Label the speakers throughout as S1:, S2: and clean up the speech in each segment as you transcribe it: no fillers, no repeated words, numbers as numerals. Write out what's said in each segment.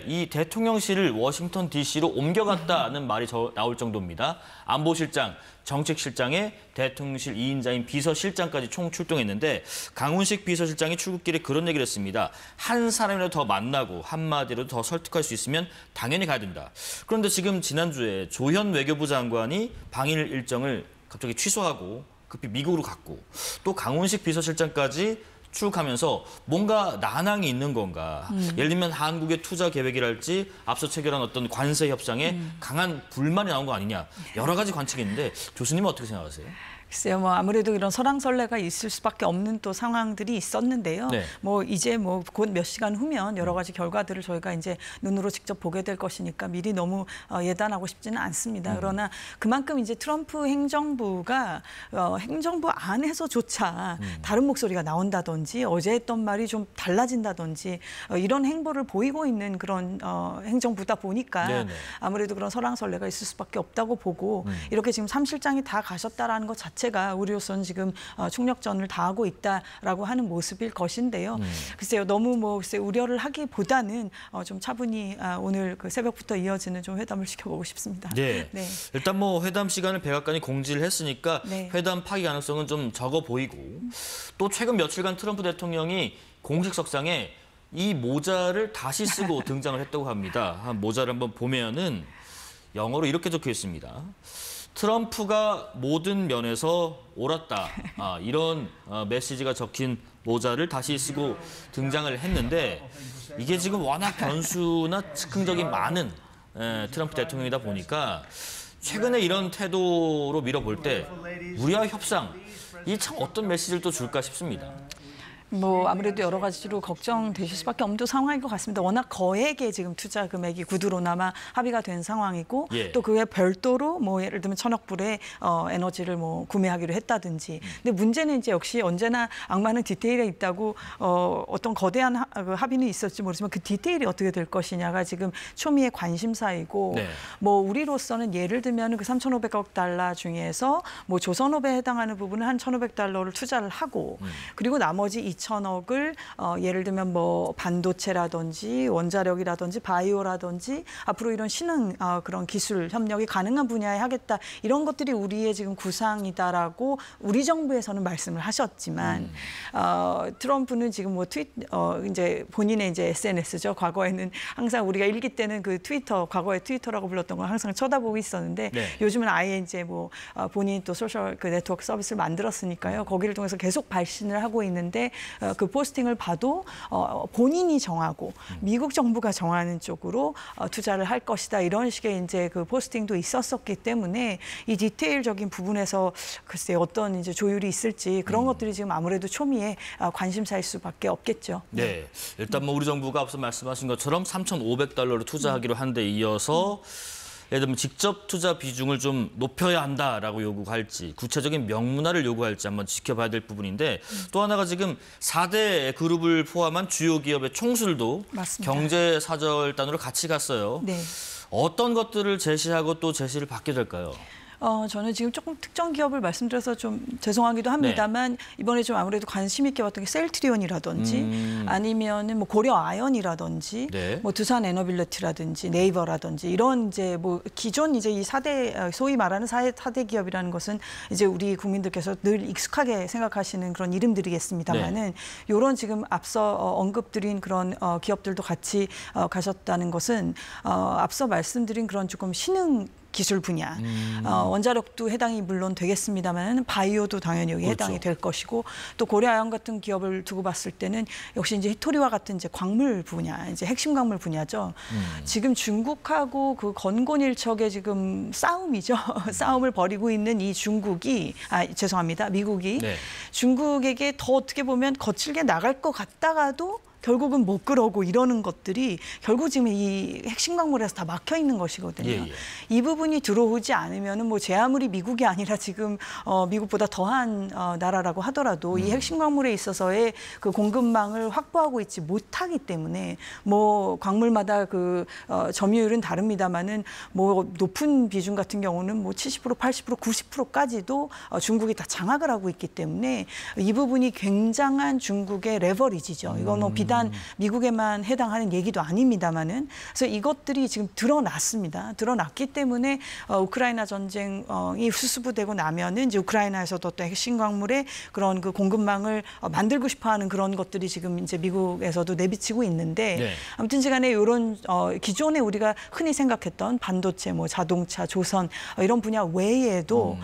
S1: 이 대통령실을 워싱턴 DC로 옮겨갔다는 말이 나올 정도입니다. 안보실장, 정책실장에 대통령실 2인자인 비서실장까지 총 출동했는데 강훈식 비서실장이 출국길에 그런 얘기를 했습니다. 한 사람이라도 더 만나고 한마디로 더 설득할 수 있으면 당연히 가야 된다. 그런데 지금 지난주에 조현 외교부 장관이 방일 일정을 갑자기 취소하고 급히 미국으로 갔고 또 강훈식 비서실장까지 출국하면서 뭔가 난항이 있는 건가. 예를 들면 한국의 투자 계획이랄지 앞서 체결한 어떤 관세 협상에 강한 불만이 나온 거 아니냐. 여러 가지 관측이 있는데 교수님은 어떻게 생각하세요?
S2: 글쎄요, 아무래도 이런 설왕설래가 있을 수밖에 없는 또 상황들이 있었는데요.
S1: 네.
S2: 이제 곧 몇 시간 후면 여러 가지 결과들을 저희가 이제 눈으로 직접 보게 될 것이니까 미리 너무 예단하고 싶지는 않습니다. 그러나 그만큼 이제 트럼프 행정부가 행정부 안에서조차 다른 목소리가 나온다든지 어제 했던 말이 좀 달라진다든지 이런 행보를 보이고 있는 그런 행정부다 보니까
S1: 네네.
S2: 아무래도 그런 설왕설래가 있을 수밖에 없다고 보고 이렇게 지금 3실장이 다 가셨다라는 것 자체가 우리로서는 지금 총력전을 다하고 있다라고 하는 모습일 것인데요. 글쎄요, 너무 글쎄 우려를 하기보다는 좀 차분히 오늘 그 새벽부터 이어지는 좀 회담을 지켜보고 싶습니다.
S1: 네.
S2: 네.
S1: 일단 회담 시간을 백악관이 공지를 했으니까
S2: 네.
S1: 회담 파기 가능성은 좀 적어 보이고 또 최근 며칠간 트럼프 대통령이 공식 석상에 이 모자를 다시 쓰고 등장을 했다고 합니다. 모자를 한번 보면은 영어로 이렇게 적혀 있습니다. 트럼프가 모든 면에서 옳았다. 이런 메시지가 적힌 모자를 다시 쓰고 등장을 했는데 이게 지금 워낙 변수나 즉흥적인 많은 트럼프 대통령이다 보니까 최근에 이런 태도로 밀어볼 때 우리와 협상, 이 참 어떤 메시지를 또 줄까 싶습니다.
S2: 아무래도 여러 가지로 걱정되실 수밖에 없는 상황인 것 같습니다. 워낙 거액의 지금 투자 금액이 구두로나마 합의가 된 상황이고
S1: 예.
S2: 또 그에 별도로 예를 들면 1,000억 불의 에너지를 구매하기로 했다든지. 근데 문제는 이제 역시 언제나 악마는 디테일에 있다고 어떤 거대한 합의는 있었지 모르지만 그 디테일이 어떻게 될 것이냐가 지금 초미의 관심사이고
S1: 네.
S2: 우리로서는 예를 들면 그 3,500억 달러 중에서 조선업에 해당하는 부분은 한 1,500달러를 투자를 하고 그리고 나머지 2,000억을 예를 들면 반도체라든지 원자력이라든지 바이오라든지 앞으로 이런 신흥 그런 기술 협력이 가능한 분야에 하겠다. 이런 것들이 우리의 지금 구상이다라고 우리 정부에서는 말씀을 하셨지만 트럼프는 지금 이제 본인의 이제 SNS죠. 과거에는 항상 우리가 일기 때는 그 과거에 트위터라고 불렀던 걸 항상 쳐다보고 있었는데
S1: 네. 요즘은
S2: 아예 이제 본인이 또 소셜 그 네트워크 서비스를 만들었으니까요. 거기를 통해서 계속 발신을 하고 있는데 그 포스팅을 봐도 본인이 정하고 미국 정부가 정하는 쪽으로 투자를 할 것이다. 이런 식의 이제 그 포스팅도 있었었기 때문에 이 디테일적인 부분에서 글쎄 어떤 이제 조율이 있을지 그런 것들이 지금 아무래도 초미의 관심사일 수밖에 없겠죠.
S1: 네. 일단 우리 정부가 앞서 말씀하신 것처럼 3,500달러를 투자하기로 한 데 이어서 예를 들면 직접 투자 비중을 좀 높여야 한다라고 요구할지 구체적인 명문화를 요구할지 한번 지켜봐야 될 부분인데 또 하나가 지금 4대 그룹을 포함한 주요 기업의 총수들도
S2: 맞습니다.
S1: 경제사절단으로 같이 갔어요.
S2: 네.
S1: 어떤 것들을 제시하고 또 제시를 받게 될까요?
S2: 저는 지금 조금 특정 기업을 말씀드려서 좀 죄송하기도 합니다만 이번에 좀 아무래도 관심 있게 봤던 게 셀트리온이라든지 아니면은 고려 아연이라든지
S1: 네.
S2: 두산 에너빌리티라든지 네이버라든지 이런 이제 기존 이제 이 4대 소위 말하는 4대 기업이라는 것은 이제 우리 국민들께서 늘 익숙하게 생각하시는 그런 이름들이겠습니다만은 이런 지금 앞서 언급드린 그런 기업들도 같이 가셨다는 것은 앞서 말씀드린 그런 조금 신흥 기술 분야, 원자력도 해당이 물론 되겠습니다만 바이오도 당연히 여기
S1: 그렇죠.
S2: 해당이 될 것이고 또 고려아연 같은 기업을 두고 봤을 때는 역시 이제 히토리와 같은 이제 광물 분야, 이제 핵심 광물 분야죠. 지금 중국하고 그 건곤일척의 지금 싸움이죠. 싸움을 벌이고 있는 이 중국이, 죄송합니다, 미국이
S1: 네.
S2: 중국에게 더 어떻게 보면 거칠게 나갈 것 같다가도 결국은 못 그러고 이러는 것들이 결국 지금 이 핵심 광물에서 다 막혀 있는 것이거든요.
S1: 예.
S2: 이 부분이 들어오지 않으면은 제 아무리 미국이 아니라 지금 미국보다 더한 나라라고 하더라도 이 핵심 광물에 있어서의 그 공급망을 확보하고 있지 못하기 때문에 광물마다 그 점유율은 다릅니다만은 높은 비중 같은 경우는 70%, 80%, 90%까지도 중국이 다 장악을 하고 있기 때문에 이 부분이 굉장한 중국의 레버리지죠. 이건 비단 비단 미국에만 해당하는 얘기도 아닙니다만은 그래서 이것들이 지금 드러났습니다. 드러났기 때문에 우크라이나 전쟁이 수습되고 나면은 이제 우크라이나에서도 또 핵심 광물의 그런 그 공급망을 만들고 싶어하는 그런 것들이 지금 이제 미국에서도 내비치고 있는데
S1: 네.
S2: 아무튼지간에 이런 기존에 우리가 흔히 생각했던 반도체, 뭐 자동차, 조선 이런 분야 외에도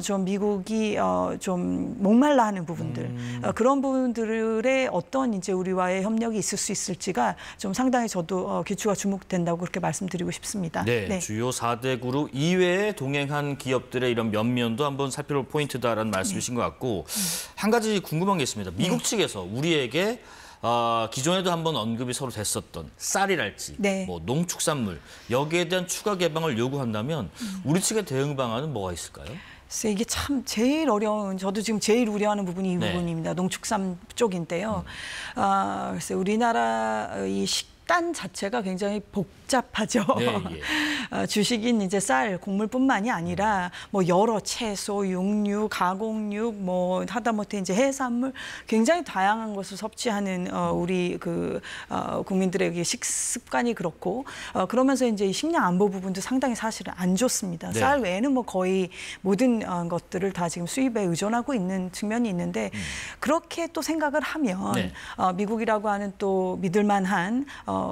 S2: 좀 미국이 좀 목말라하는 부분들 그런 부분들의 어떤 이제 우리와의 협력이 있을 수 있을지가 좀 상당히 저도 귀추가 주목된다고 그렇게 말씀드리고 싶습니다.
S1: 네,
S2: 네.
S1: 주요 4대 그룹 이외에 동행한 기업들의 이런 면면도 한번 살펴볼 포인트다라는 말씀이신 것 같고 한 가지 궁금한 게 있습니다. 미국 측에서 우리에게 기존에도 한번 언급이 서로 됐었던 쌀이랄지
S2: 네.
S1: 뭐 농축산물 여기에 대한 추가 개방을 요구한다면 우리 측의 대응 방안은 뭐가 있을까요?
S2: 글쎄 이게 참 제일 어려운 저도 지금 제일 우려하는 부분이 이
S1: 네.
S2: 부분입니다. 농축산 쪽인데요. 글쎄 우리나라 이 식단 자체가 굉장히 복잡하죠.
S1: 네, 예.
S2: 주식인 이제 쌀, 곡물뿐만이 아니라 뭐 여러 채소, 육류, 가공육, 뭐 하다못해 이제 해산물 굉장히 다양한 것을 섭취하는 우리 그 국민들의 식습관이 그렇고 그러면서 이제 식량 안보 부분도 상당히 사실은 안 좋습니다.
S1: 네.
S2: 쌀 외에는 뭐 거의 모든 것들을 다 지금 수입에 의존하고 있는 측면이 있는데 그렇게 또 생각을 하면
S1: 네.
S2: 미국이라고 하는 또 믿을만한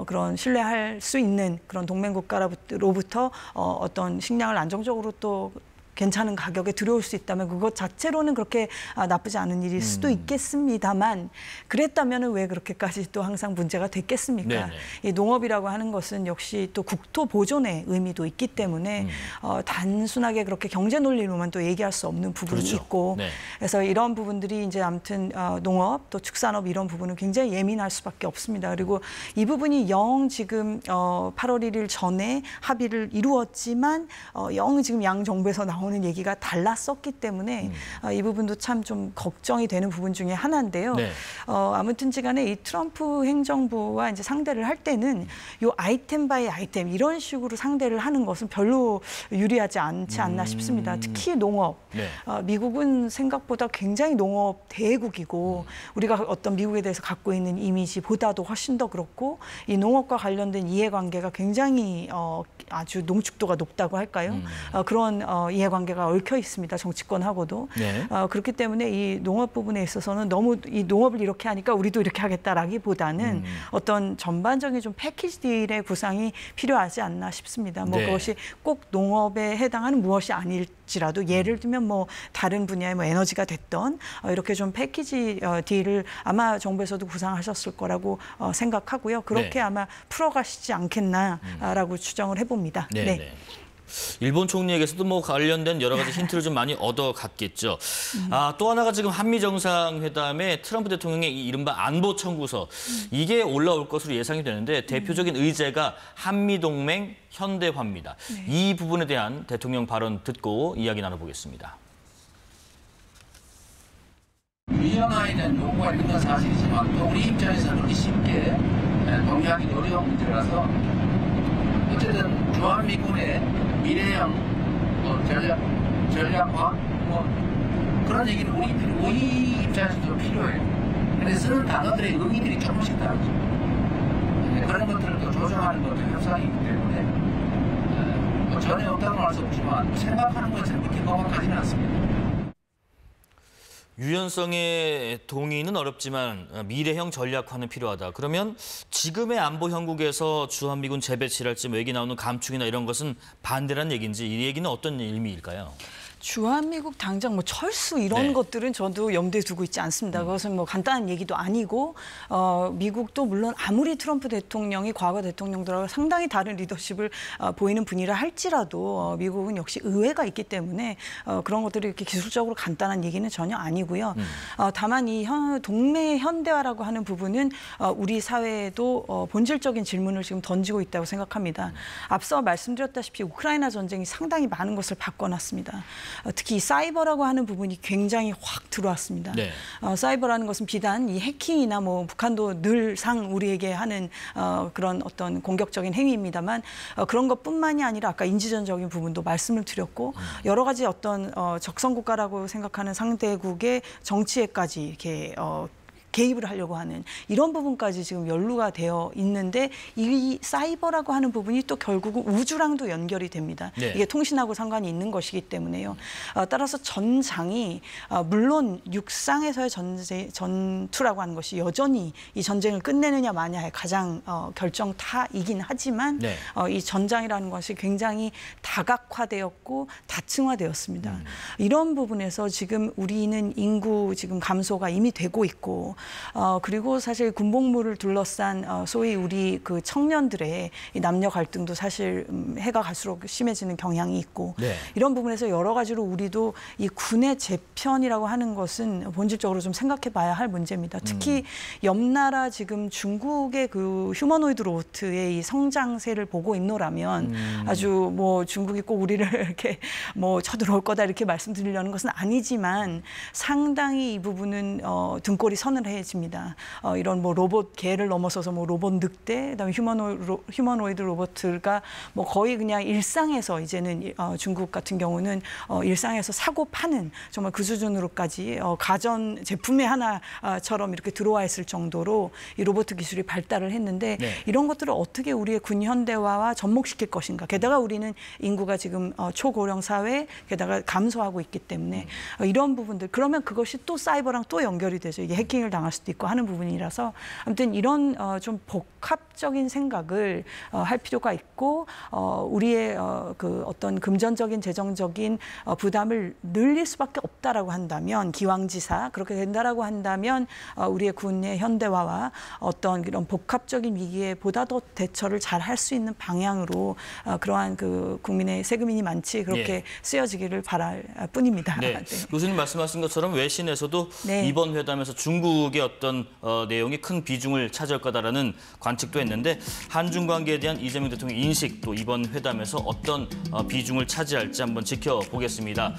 S2: 그런 신뢰할 수 있는 그런 동맹국가로부터 어떤 식량을 안정적으로 또 괜찮은 가격에 들여올 수 있다면 그것 자체로는 그렇게 나쁘지 않은 일일 수도 있겠습니다만 그랬다면 왜 그렇게까지 또 항상 문제가 됐겠습니까?
S1: 네네.
S2: 이 농업이라고 하는 것은 역시 또 국토 보존의 의미도 있기 때문에 단순하게 그렇게 경제 논리로만 또 얘기할 수 없는 부분이
S1: 그렇죠.
S2: 있고
S1: 네.
S2: 그래서 이런 부분들이 이제 아무튼 농업 또 축산업 이런 부분은 굉장히 예민할 수밖에 없습니다. 그리고 이 부분이 영 지금 8월 1일 전에 합의를 이루었지만 영 지금 양 정부에서 나오는 얘기가 달랐었기 때문에 이 부분도 참 좀 걱정이 되는 부분 중에 하나인데요.
S1: 네.
S2: 아무튼지간에 이 트럼프 행정부와 이제 상대를 할 때는 요 아이템 바이 아이템 이런 식으로 상대를 하는 것은 별로 유리하지 않지 않나 싶습니다. 특히 농업.
S1: 네.
S2: 미국은 생각보다 굉장히 농업 대국이고 우리가 어떤 미국에 대해서 갖고 있는 이미지보다도 훨씬 더 그렇고 이 농업과 관련된 이해관계가 굉장히 아주 농축도가 높다고 할까요? 그런 이해관계가 얽혀 있습니다. 정치권하고도.
S1: 네.
S2: 그렇기 때문에 이 농업 부분에 있어서는 너무 이 농업을 이렇게 하니까 우리도 이렇게 하겠다라기보다는 어떤 전반적인 좀 패키지 딜의 구상이 필요하지 않나 싶습니다. 뭐
S1: 네.
S2: 그것이 꼭 농업에 해당하는 무엇이 아닐지라도 예를 들면 뭐 다른 분야의 뭐 에너지가 됐던 이렇게 좀 패키지 딜을 아마 정부에서도 구상하셨을 거라고 생각하고요. 그렇게
S1: 네.
S2: 아마 풀어가시지 않겠나라고 추정을 해봅니다.
S1: 네. 네. 일본 총리에게서도 뭐 관련된 여러 가지 힌트를 좀 많이 얻어갔겠죠. 또 하나가 지금 한미 정상회담에 트럼프 대통령의 이 이른바 안보 청구서 이게 올라올 것으로 예상이 되는데 대표적인 의제가 한미 동맹 현대화입니다.
S2: 네.
S1: 이 부분에 대한 대통령 발언 듣고 이야기 나눠보겠습니다.
S3: 유연화에 대한 요구가 있는 건 사실이지만 또 우리 입장에서는 그렇게 쉽게 동의하기 어려운 문제라서 어쨌든 주한미군의 미래형 전략화 뭐 그런 얘기는 우리 입장에서 좀 필요해요. 그래서 쓰는 단어들의 의미들이 조금씩 다르죠. 그런 것들을 또 조정하는 것도 협상이기 때문에 뭐 전혀 없다고 할 수 없지만 생각하는 것은 그렇게 명확하지는 않습니다.
S1: 유연성의 동의는 어렵지만 미래형 전략화는 필요하다. 그러면 지금의 안보 형국에서 주한미군 재배치랄지 뭐 얘기 나오는 감축이나 이런 것은 반대란 얘기인지 이 얘기는 어떤 의미일까요?
S2: 주한미국 당장 뭐 철수 이런
S1: 네.
S2: 것들은 저도 염두에 두고 있지 않습니다. 그것은 뭐 간단한 얘기도 아니고 미국도 물론 아무리 트럼프 대통령이 과거 대통령들하고 상당히 다른 리더십을 보이는 분이라 할지라도 미국은 역시 의회가 있기 때문에 그런 것들이 이렇게 기술적으로 간단한 얘기는 전혀 아니고요. 다만 이 동맹 현대화라고 하는 부분은 우리 사회에도 본질적인 질문을 지금 던지고 있다고 생각합니다. 앞서 말씀드렸다시피 우크라이나 전쟁이 상당히 많은 것을 바꿔놨습니다. 특히 사이버라고 하는 부분이 굉장히 확 들어왔습니다.
S1: 네.
S2: 사이버라는 것은 비단 이 해킹이나 뭐 북한도 늘상 우리에게 하는 그런 어떤 공격적인 행위입니다만 그런 것뿐만이 아니라 아까 인지전적인 부분도 말씀을 드렸고 여러 가지 어떤 적성 국가라고 생각하는 상대국의 정치에까지 이렇게 개입을 하려고 하는 이런 부분까지 지금 연루가 되어 있는데 이 사이버라고 하는 부분이 또 결국은 우주랑도 연결이 됩니다.
S1: 네.
S2: 이게 통신하고 상관이 있는 것이기 때문에요. 따라서 전장이 물론 육상에서의 전투라고 하는 것이 여전히 이 전쟁을 끝내느냐 마냐의 가장 결정타이긴 하지만
S1: 네.
S2: 이 전장이라는 것이 굉장히 다각화되었고 다층화되었습니다. 이런 부분에서 지금 우리는 인구 지금 감소가 이미 되고 있고 그리고 사실 군복무를 둘러싼 소위 우리 그 청년들의 이 남녀 갈등도 사실 해가 갈수록 심해지는 경향이 있고
S1: 네.
S2: 이런 부분에서 여러 가지로 우리도 이 군의 재편이라고 하는 것은 본질적으로 좀 생각해 봐야 할 문제입니다. 특히 옆 나라 지금 중국의 그 휴머노이드 로보트의 이 성장세를 보고 있노라면 아주 뭐 중국이 꼭 우리를 이렇게 뭐 쳐들어올 거다 이렇게 말씀드리려는 것은 아니지만 상당히 이 부분은 등골이 서늘해집니다. 이런 뭐 로봇 개를 넘어서서 뭐 로봇 늑대, 그다음에 휴머노이드 로봇가 뭐 거의 그냥 일상에서 이제는 중국 같은 경우는 일상에서 사고 파는 정말 그 수준으로까지 가전 제품의 하나처럼 이렇게 들어와 있을 정도로 이 로봇 기술이 발달을 했는데
S1: 네.
S2: 이런 것들을 어떻게 우리의 군 현대화와 접목시킬 것인가. 게다가 우리는 인구가 지금 초고령 사회 게다가 감소하고 있기 때문에 이런 부분들 그러면 그것이 또 사이버랑 또 연결이 되죠. 이게 해킹을 당할 수도 있고 하는 부분이라서 아무튼 이런 좀 복합적인 생각을 할 필요가 있고 우리의 그 어떤 금전적인 재정적인 부담을 늘릴 수밖에 없다라고 한다면 기왕지사 그렇게 된다라고 한다면 우리의 군의 현대화와 어떤 이런 복합적인 위기에 보다 더 대처를 잘 할 수 있는 방향으로 그러한 그 국민의 세금인이 많지 그렇게
S1: 예.
S2: 쓰여지기를 바랄 뿐입니다.
S1: 네.
S2: 네.
S1: 교수님 말씀하신 것처럼 외신에서도
S2: 네.
S1: 이번 회담에서 중국의 어떤 내용이 큰 비중을 차지할 거다라는 관측도 했는데 한중 관계에 대한 이재명 대통령의 인식 또 이번 회담에서 어떤 비중을 차지할지 한번 지켜보겠습니다.